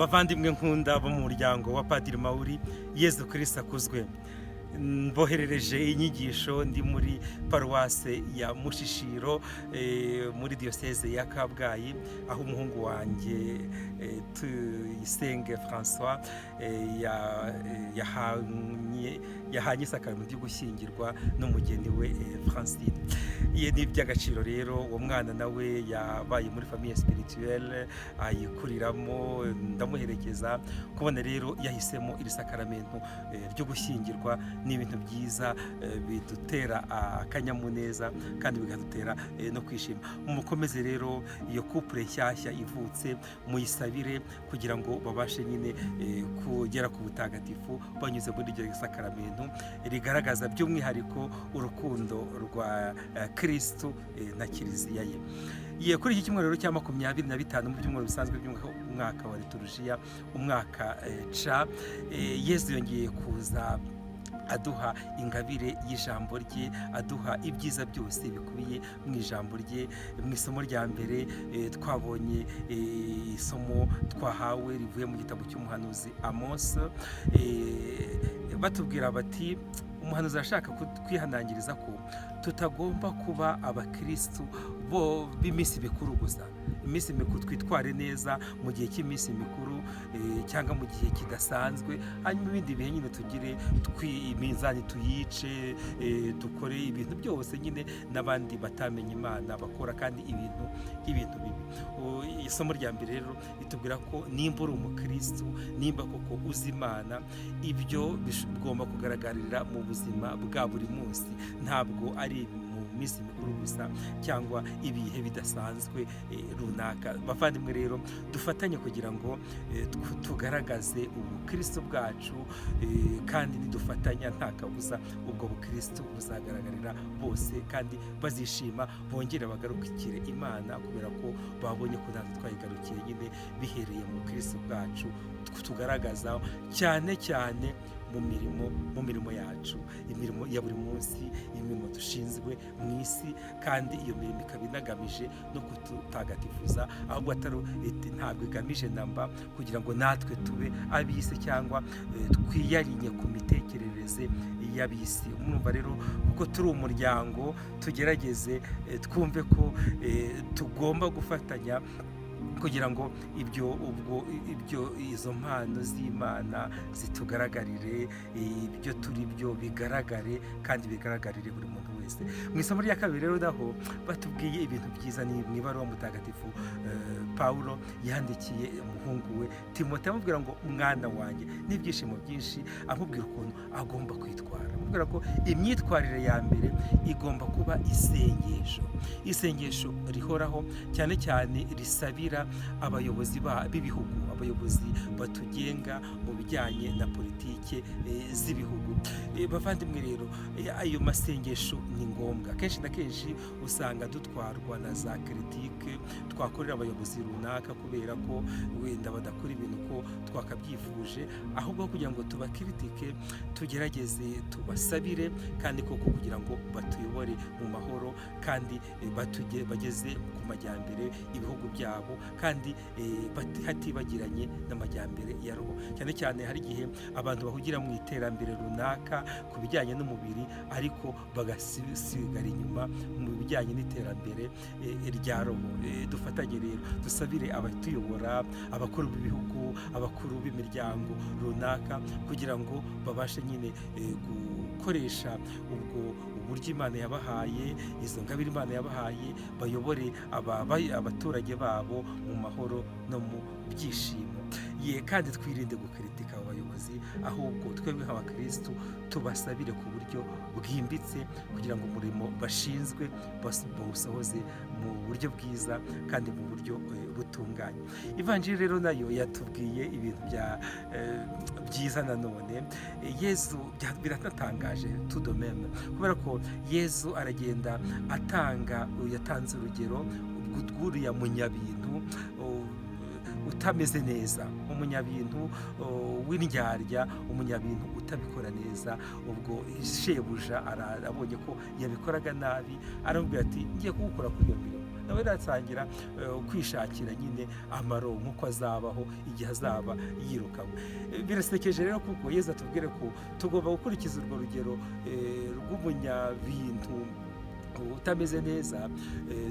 bavandimwe nkunda bo mu muryango wa Padiri Mauri, Yezu Kristo akuzwe. Mboherereje inyigisho ndi muri paruwase ya Mushishiro muri diyoseze ya Kabgayi, aho umuhungu wanjye Tuyisenge François yahanye isakaramentu ryo gushyingirwa n'umugeni we Francine. Iye ni iby'agaciro rero, uwo mwana nawe yabaye muri famille spirituelle ayikuriramo, ndamuherekeza. Kubona rero yahisemo iri sakaramentu ryo gushyingirwa ni ibintu byiza bidutera akanyamuneza kandi bigadutera no kwishima. Mukomeze rero iyo couple nshyashya ivutse, muyisabire kugira ngo babashe nyine kugera ku butagatifu banyuze muri iryo sakaramentu rigaragaza by'umwihariko urukundo rwa Kristo na Kiliziya ye. Kuri iki cyumweru cya 25 mu byumweru bisanzwe by'umwaka wa liturujia, umwaka ca, Yezu yongeye kuza aduha ingabire y'ijambo rye, aduha ibyiza byose bikubiye mu ijambo rye. Mu isomo rya mbere twabonye isomo twahawe rivuye mu gitabo cy'umuhanuzi Amos, batubwira bati umuhanuzi arashaka kwihanangiriza ko tutagomba kuba abakristu bo b'iminsi mikuru gusa. Iminsi mikuru twitware neza mu gihe cy'iminsi mikuru cyangwa mu gihe kidasanzwe, hanyuma ibindi bihe nyine tugire iminzani tuyice, dukore ibintu byose nyine n'abandi batamenye Imana bakora kandi ibintu bibi. Isomo rya mbere rero itubwira ko nimba uri umukristu, nimba koko uzi Imana, ibyo bigomba kugaragarira mu buzima bwa buri munsi, ntabwo ari mu minsi mikuru gusa cyangwa ibihe bidasanzwe runaka. Bavandimwe rero dufatanye kugira ngo tugaragaze ubukristo bwacu, kandi nidufatanya nta kabuza ubwo bukristo buzagaragarira bose kandi bazishima, bongere bagarukire Imana kubera ko babonye ko natwe twayigarukiye nyine bihereye mu bukristo bwacu tugaragaza cyane cyane mu mirimo yacu, imirimo ya buri munsi, imirimo dushinzwe mu isi, kandi iyo mirimo ikaba inagamije no kututagatifuza, ahubwo ntabwo igamije namba kugira ngo natwe tube ab'isi cyangwa twiyarinye ku mitekerereze y'ab'isi. Mwumva rero kuko turi umuryango, tugerageze twumve ko tugomba gufatanya kugira ngo izo mpano z'Imana zitugaragarire, ibyo turi byo bigaragare kandi bigaragarire buri muntu wese. Mu isomo rya kabiri rero naho batubwiye ibintu byiza, ni mu ibaruwa mutagatifu Paulo yandikiye umuhungu we Timote, amubwira ngo mwana wanjye, n'ibyishimo byinshi amubwira ukuntu agomba kwitwara, amubwira ko imyitwarire ya mbere igomba kuba isengesho rihoraho, cyane cyane risabira abayobozi b'ibihugu, abayobozi batugenga mu bijyanye na politike z'ibihugu. Bavandimwe rero, ayo masengesho ni ngombwa. Kenshi na kenshi usanga dutwarwa na za kritike twakorera abayobozi runaka kubera ko wenda badakora ibintu ko twakabyifuje, ahubwo kugira ngo tubakritike tugerageze tubasabire kandi koko kugira ngo batuyobore mu mahoro kandi bageze ku majyambere ibihugu byabo, kandi hatibagiranye n'amajyambere ya roho. Cyane cyane hari igihe abantu bahugira mu iterambere runaka ku bijyanye n'umubiri, ariko bagasigara inyuma mu bijyanye n'iterambere rya roho. Dufatanye rero dusabire abatuyobora, abakuru b'ibihugu, abakuru b'imiryango runaka, kugira ngo babashe nyine gukoresha ubwo uburyo Imana yabahaye, izo ngabire Imana yabahaye, bayobore abaturage babo mu mahoro no mu byishimo. Kandi twirinde gukritika abayobozi, ahubwo twebwe nk'abakristu tubasabire ku buryo bwimbitse kugira ngo umurimo bashinzwe bawusohoze mu buryo bwiza kandi mu buryo butunganye. Ivanjiri rero nayo yatubwiye ibintu byiza. Nanone Yezu biranatangaje tout de même, kubera ko Yezu aragenda yatanze urugero rw'uriya munyabintu utameze neza, umunyabintu w'indyarya, umunyabintu utabikora neza. Ubwo shebuja abonye ko yabikoraga nabi, aramubwira ati ngiye kugukora kuri iyo mirimo. akaba yatangira kwishakira nyine amaronko uko azabaho igihe azaba yirukanwe. Birasekeje rero kuko Yesu atubwire ko tugomba gukurikiza urwo rugero rw'umunyabintu utameze neza,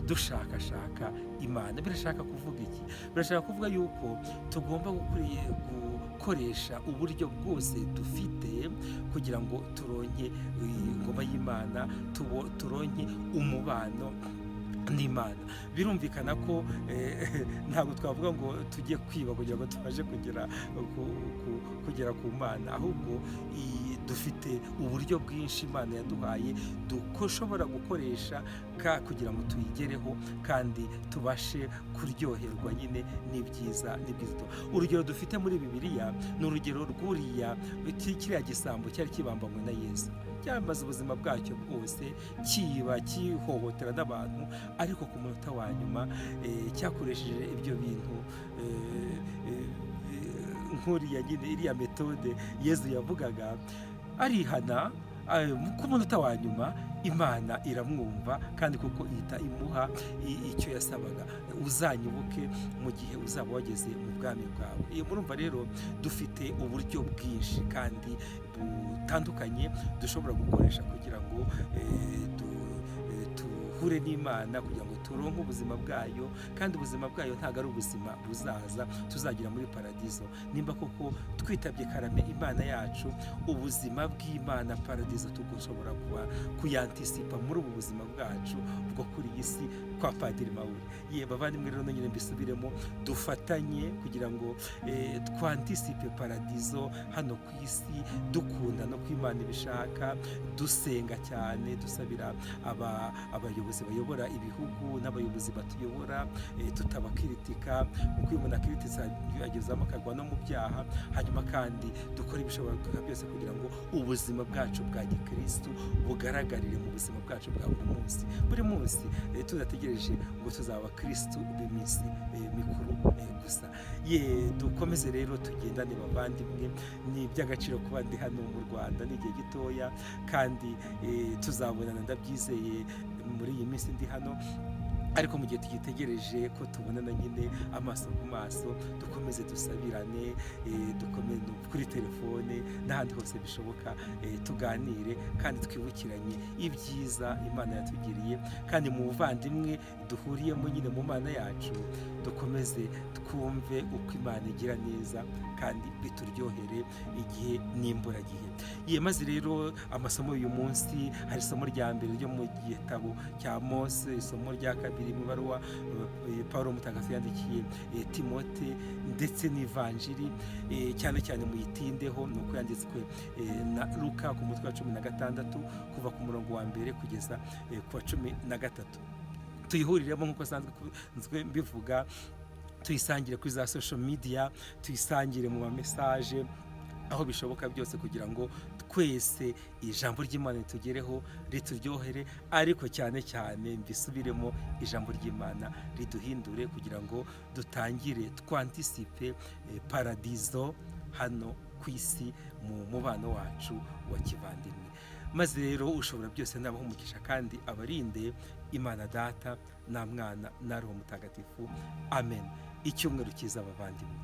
dushakashaka Imana. Birashaka kuvuga iki? Birashaka kuvuga yuko tugomba gukoresha uburyo bwose dufite kugira ngo turonke ingoma y'Imana, turonke umubano n'Imana. Birumvikana ko ntabwo twavuga ngo tujye kwiba kugira ngo tubashe kugera ku Mana, ahubwo dufite uburyo bwinshi Imana yaduhaye dushobora gukoresha kugira ngo tuyigereho kandi tubashe kuryoherwa nyine n'ibyiza. Urugero dufite muri Bibiliya ni urugero rw'uriya kiriya gisambo cyari kibambanywe na Yesu, cyamaze ubuzima bwacyo bwose kiba kihohotera n'abantu, ariko ku munota wa nyuma cyakoresheje ibyo bintu nk'uriya nyine iriya metode Yesu yavugaga, arihana. Ku munota wa nyuma Imana iramwumva, kandi kuko ihita imuha icyo yasabaga: uzanyibuke mu gihe uzaba wageze mu bwami bwawe. Murumva rero dufite uburyo bwinshi kandi butandukanye dushobora gukoresha kugira ngo duhure n'Imana, kugira ngo turonke ubuzima bwayo, kandi ubuzima bwayo ntabwo ari ubuzima buzaza tuzagira muri paradizo. Nimba koko twitabye karame Imana yacu, ubuzima bw'Imana paradizo tugashobora kuyantisipa muri ubu buzima bwacu bwo kuri iyi si kwa Padiri Mawuri. Bavandimwe rero nyine mbisubiremo, dufatanye kugira ngo twantisipe paradizo hano ku isi, dukunda no kw'Imana ibishaka, dusenga cyane, dusabira abayobozi bayobora ibihugu n'abayobozi batuyobora, tutabakiritika kuko iyo umuntu akiritisa agezamo akagwa no mu byaha. Hanyuma kandi dukora ibishoboka byose kugira ngo ubuzima bwacu bwa gikristu bugaragarire mu buzima bwacu bwa buri munsi, tudategereje ngo tuzaba abakristu b'iminsi mikuru gusa. Dukomeze rero tugendane bavandimwe. Ni iby'agaciro kuba ndi hano mu Rwanda, ni igihe gitoya kandi tuzabonana, ndabyizeye muri iyi minsi ndi hano, ariko mu gihe tugitegereje ko tubonana nyine amaso ku maso, dukomeze dusabirane, dukomeze kuri telefone n'ahandi hose bishoboka, tuganire kandi twibukiranye ibyiza Imana yatugiriye, kandi mu buvandimwe duhuriyemo nyine mu Mana yacu, dukomeze twumve uko Imana igira neza kandi bituryohere igihe n'imburagihe. Maze rero amasomo y'uyu munsi, hari isomo rya mbere ryo mu gitabo cya Mose, isomo rya kabiri mu baruwa Pawulo Mutagatifu yandikiye Timote, ndetse n'ivanjiri cyane cyane muyitindeho, ni uko yanditswe na Luka ku mutwe wa 16 kuva ku murongo wa mbere kugeza ku wa 13. Tuyihuriremo nk'uko sanzwe mbivuga, tuyisangire kuri za social media, tuyisangire mu mamesaje, aho bishoboka byose, kugira ngo twese ijambo ry'Imana ritugereho, rituryohere, ariko cyane cyane mbisubiremo, ijambo ry'Imana riduhindure, kugira ngo dutangire twantisipe paradizo hano ku isi mu mubano wacu wa kivandimwe. Maze rero ushobora byose nabaho umugisha kandi abarinde Imana Data na Mwana na Roho Mutagatifu. Amen. Icyumweru cyiza bavandimwe.